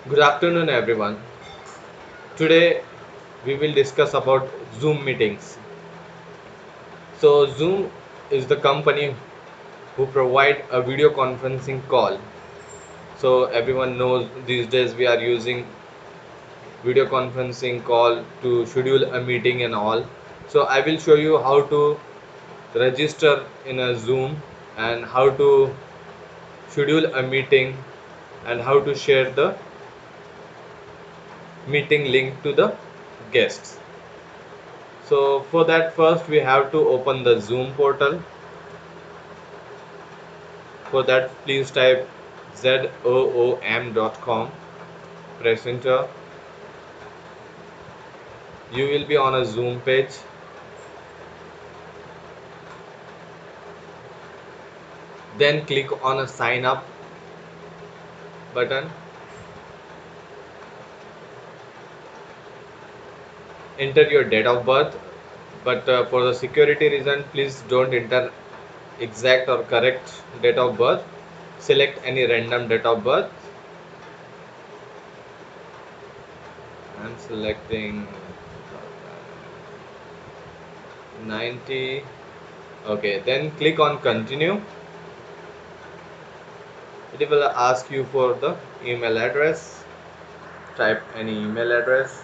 Good afternoon, everyone. Today we will discuss about Zoom meetings. So Zoom is the company who provide a video conferencing call. So everyone knows these days we are using video conferencing call to schedule a meeting and all. So I will show you how to register in a Zoom and how to schedule a meeting and how to share the meeting link to the guests. So for that, first we have to open the Zoom portal. For that, please type zoom.com, press enter. You will be on a Zoom page. Then click on a sign up button. Enter your date of birth, but for the security reason, please don't enter exact or correct date of birth. Select any random date of birth. I'm selecting 90. Okay, then click on continue. It will ask you for the email address. Type any email address.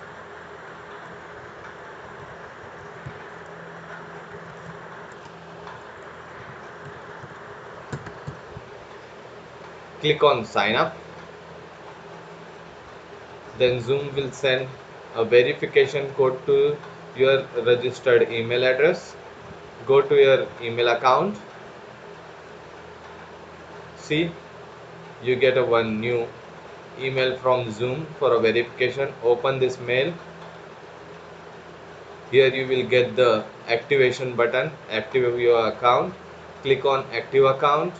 Click on sign up. Then Zoom will send a verification code to your registered email address. Go to your email account. See, you get a one new email from Zoom for a verification. Open this mail. Here you will get the activation button. Activate your account. Click on active account.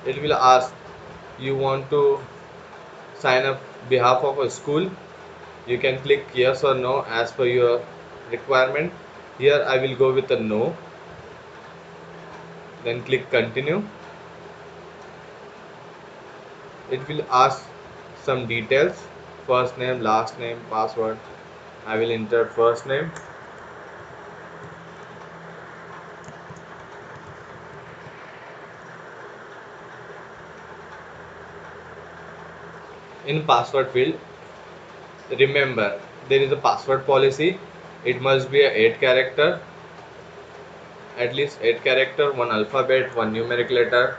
It will ask you want to sign up behalf of a school. You can click yes or no as per your requirement. Here I will go with a no. Then click continue. It will ask some details: first name, last name, password. I will enter first name. In password field, remember there is a password policy. It must be a 8 character, at least 8 character, one alphabet, one numeric letter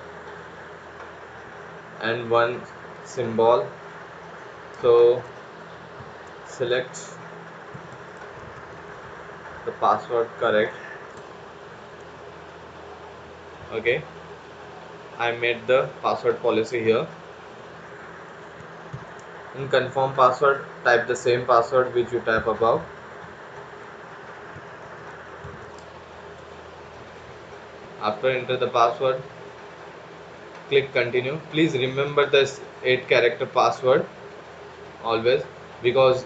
and one symbol. So select the password correct. Okay, I made the password policy here. In confirm password, type the same password which you type above. After enter the password, click continue. Please remember this 8 character password always, because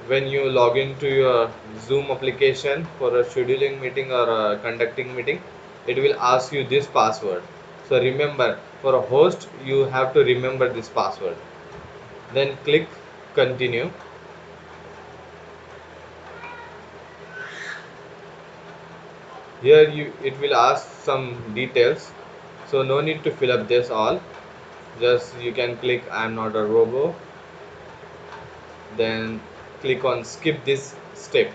when you log into your Zoom application for a scheduling meeting or a conducting meeting, it will ask you this password. So remember, for a host you have to remember this password. Then click continue. Here it will ask some details, so no need to fill up this all. Just you can click I am not a robo. Then click on skip this step.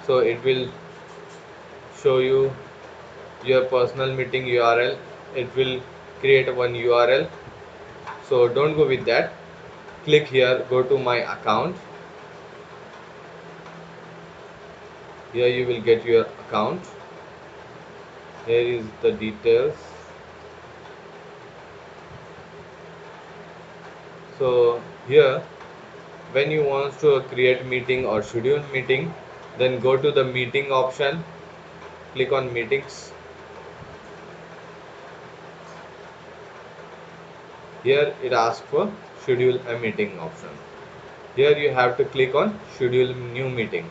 So it will show you your personal meeting URL. It will create one URL, so don't go with that. Click here, go to my account. Here you will get your account. Here is the details. So here, when you want to create meeting or schedule meeting, then go to the meeting option. Click on meetings. Here it asks for schedule a meeting option. Here you have to click on schedule new meeting.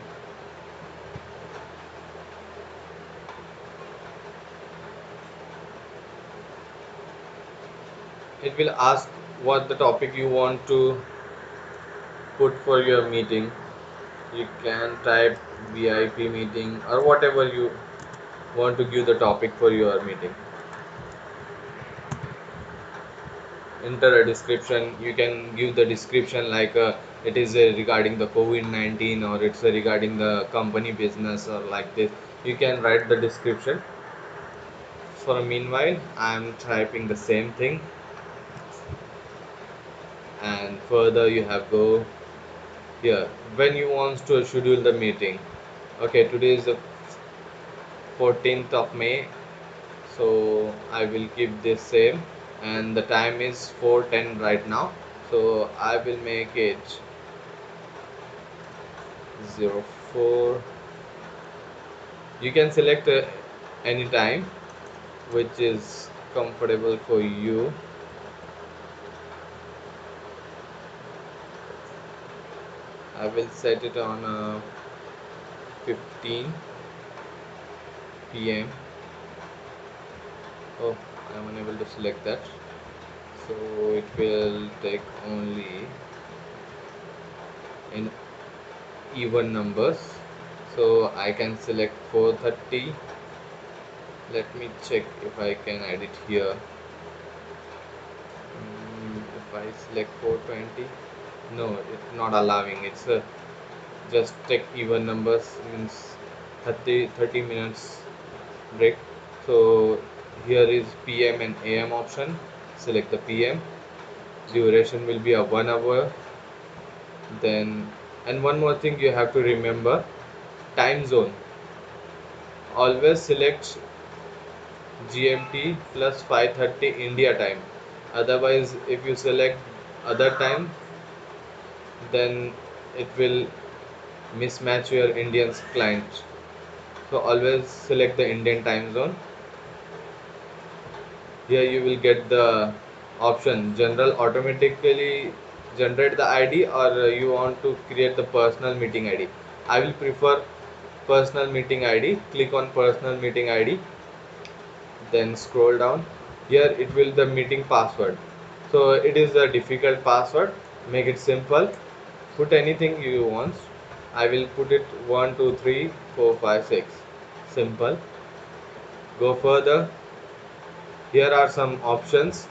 it will ask what the topic you want to put for your meeting. You can type VIP meeting or whatever you want to give the topic for your meeting. Enter a description. You can give the description like it is regarding the COVID-19, or it's regarding the company business, or like this. You can write the description. For meanwhile, I'm typing the same thing, and further you have go here when you want to schedule the meeting. Okay, today is the 14th of May, so I will keep this same, and the time is 4:10 right now, so I will make it 04. You can select any time which is comfortable for you. I will set it on 15 p.m. Oh, I'm unable to select that, so it will take only in even numbers, so I can select 4:30. Let me check if I can edit here. If I select 4:20, no, it's not allowing. It's just take even numbers, means 30 minutes break. So here is PM and AM option. Select the PM. Duration will be a 1 hour. Then, and one more thing you have to remember, time zone. Always select GMT plus 5:30 India time. Otherwise, if you select other time, then it will mismatch your Indian client. So always select the Indian time zone. Here you will get the option general, automatically generate the ID, or you want to create the personal meeting ID. I will prefer personal meeting ID. Click on personal meeting ID, then scroll down. Here it will the meeting password. So it is a difficult password. Make it simple. Put anything you want. I will put it 1 2 3 4 5 6. Simple. Go further. Here are some options.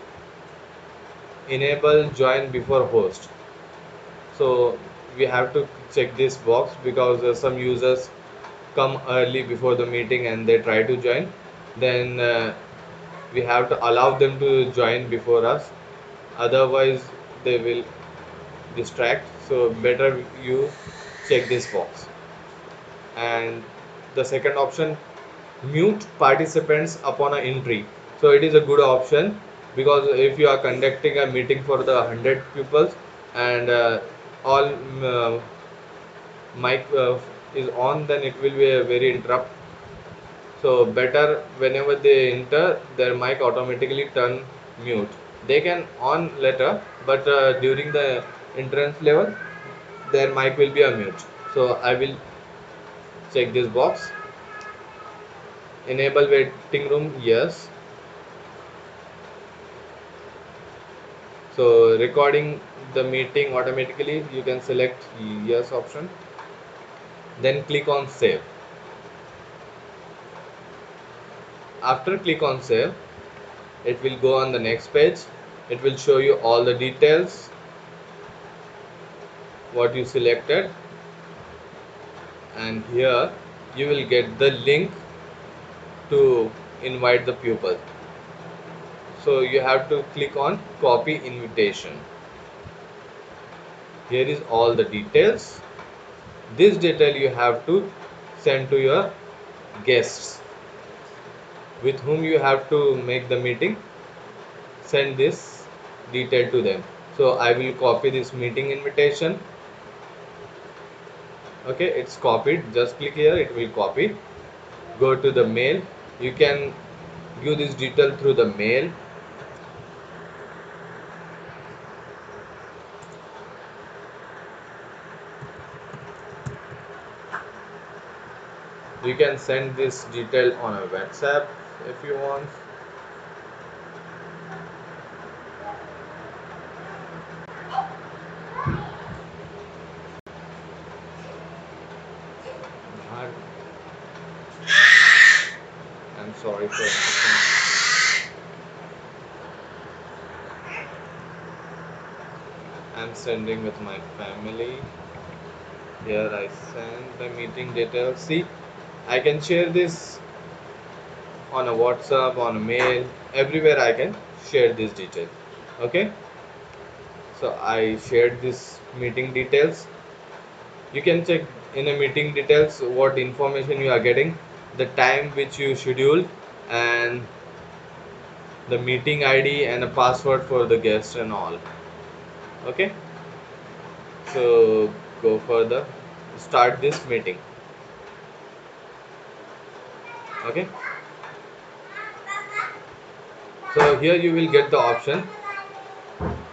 Enable join before host. So we have to check this box because some users come early before the meeting and they try to join. Then we have to allow them to join before us. Otherwise, they will distract. So better you check this box. And the second option, mute participants upon an entry. So it is a good option, because if you are conducting a meeting for the 100 people and all mic is on, then it will be a very interrupt. So better whenever they enter, their mic automatically turn mute. They can on later, but during the entrance level, their mic will be a mute. So I will check this box. Enable waiting room, yes. So recording the meeting automatically, you can select yes option. Then click on save. After click on save, it will go on the next page. It will show you all the details what you selected, and here you will get the link to invite the pupil. So you have to click on copy invitation. Here is all the details. This detail you have to send to your guests with whom you have to make the meeting. Send this detail to them. So I will copy this meeting invitation. Okay, it's copied. Just click here, it will copy. Go to the mail. You can give this detail through the mail. You can send this detail on a WhatsApp if you want. Sorry for interrupting. I'm sending with my family. Here I send the meeting details. See, I can share this on a WhatsApp, on a mail, everywhere I can share this detail. Okay, so I shared this meeting details. You can check in a meeting details what information you are getting, the time which you scheduled, and the meeting ID and a password for the guest and all. Okay, so go further, start this meeting. Okay, so here you will get the option.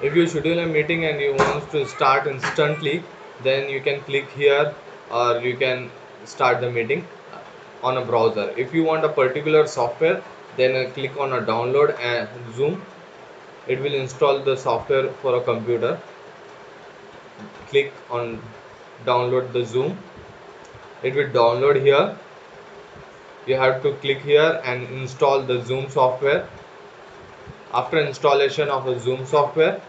If you schedule a meeting and you want to start instantly, then you can click here, or you can start the meeting on a browser. If you want a particular software, then click on a download and Zoom. It will install the software for a computer. Click on download the Zoom. It will download here. You have to click here and install the Zoom software. After installation of a Zoom software,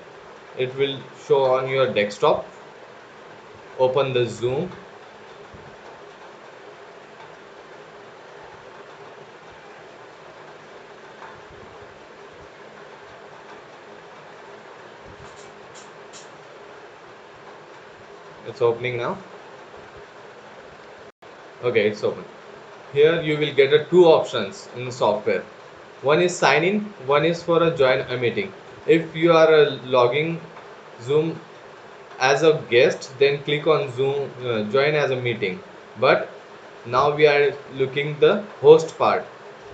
it will show on your desktop. Open the Zoom. It's opening now. Okay, it's open. Here you will get two options in the software. One is sign in, one is for a join a meeting. If you are logging Zoom as a guest, then click on Zoom join as a meeting. But now we are looking the host part.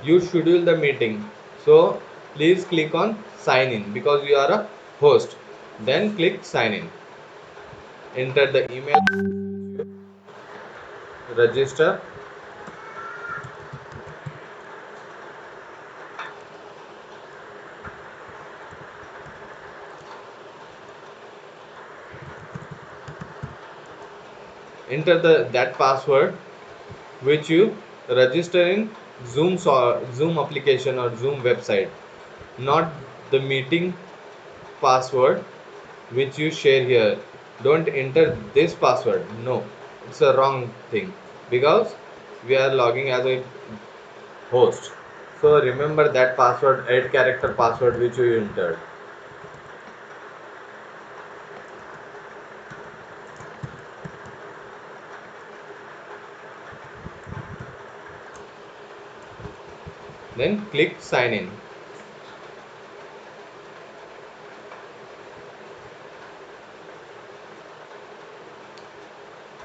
You schedule the meeting, so please click on sign in because you are a host. Then click sign in. Enter the email, register. Enter the that password which you register in Zoom application or Zoom website, not the meeting password which you share here. Don't enter this password. No, it's a wrong thing because we are logging as a host. So remember that password, 8-character password which you entered. Then click sign in.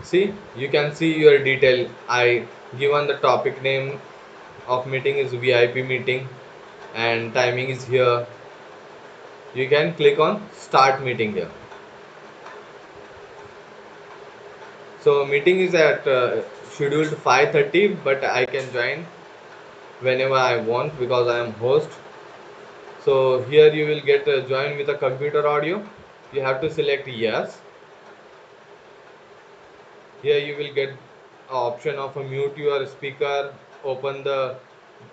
See, you can see your detail. I given the topic name of meeting is VIP meeting and timing is here. You can click on start meeting here. So meeting is at scheduled 5:30, but I can join whenever I want because I am host. So here you will get join with a computer audio. You have to select yes. Here you will get option of a mute your speaker, open the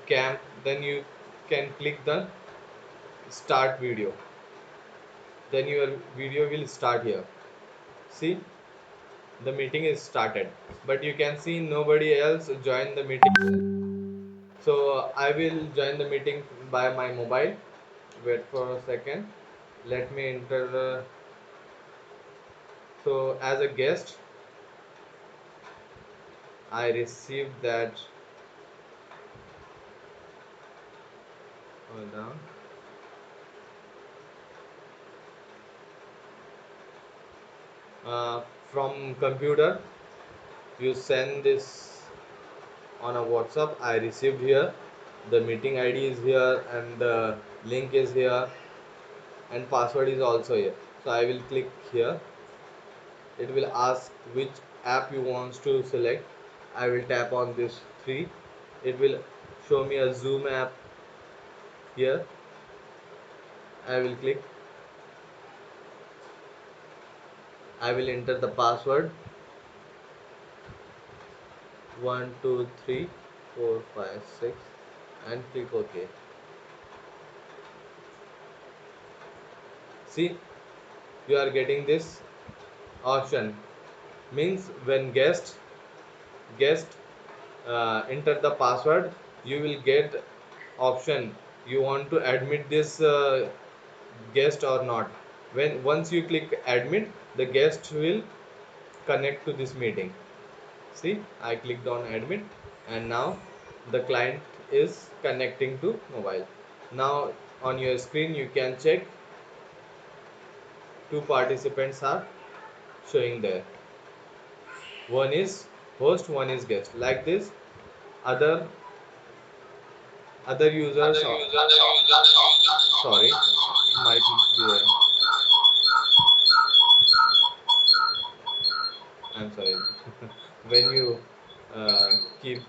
cam, then you can click the start video. Then your video will start here. See, the meeting is started, but you can see nobody else join the meeting. So I will join the meeting by my mobile. Wait for a second, let me enter the, so as a guest I received that, hold on, from computer you send this on a WhatsApp. I received here, the meeting ID is here and the link is here and password is also here. So I will click here. It will ask which app you want to select. I will tap on this three. It will show me a Zoom app here. I will click. I will enter the password 1 2 3 4 5 6. and click OK. See, you are getting this option. Means when guest enter the password, you will get option you want to admit this guest or not. When once you click admit, the guest will connect to this meeting. See, I clicked on admit, and now the client is connecting to mobile. Now on your screen you can check two participants are showing there. One is host, one is guest. Like this, other other users are, sorry, might be there. I'm sorry. When you uh, keep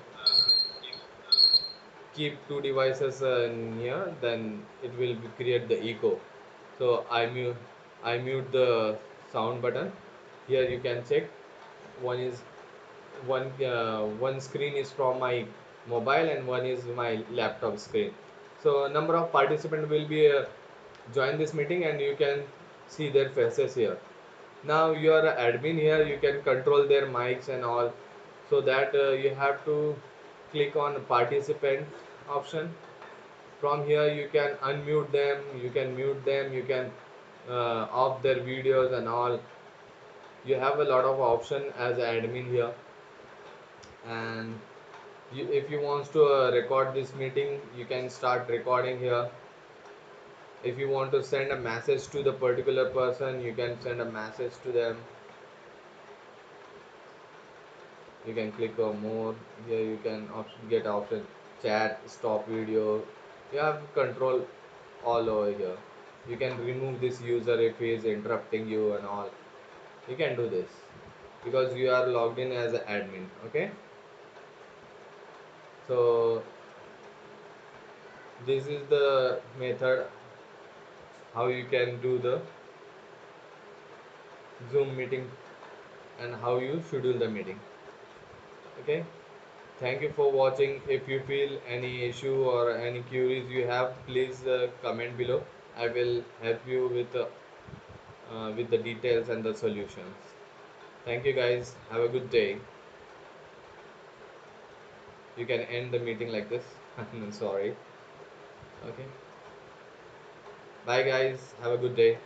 two devices near, then it will create the echo. So I mute the sound button. Here you can check, one is one screen is from my mobile and one is my laptop screen. So a number of participants will be join this meeting, and you can see their faces here. Now you are an admin here, you can control their mics and all. So that you have to click on participant option. From here you can unmute them, you can mute them, you can off their videos and all. You have a lot of option as admin here. And if you want to record this meeting, you can start recording here. If you want to send a message to the particular person, you can send a message to them. You can click on more. Here you can get option chat, stop video. You have control all over here. You can remove this user if he is interrupting you and all. You can do this because you are logged in as an admin. Okay, so this is the method how you can do the Zoom meeting and how you schedule the meeting. Okay, thank you for watching. If you feel any issue or any queries you have, please comment below. I will help you with the details and the solutions. Thank you guys, have a good day. You can end the meeting like this. I'm sorry. Okay, bye guys, have a good day.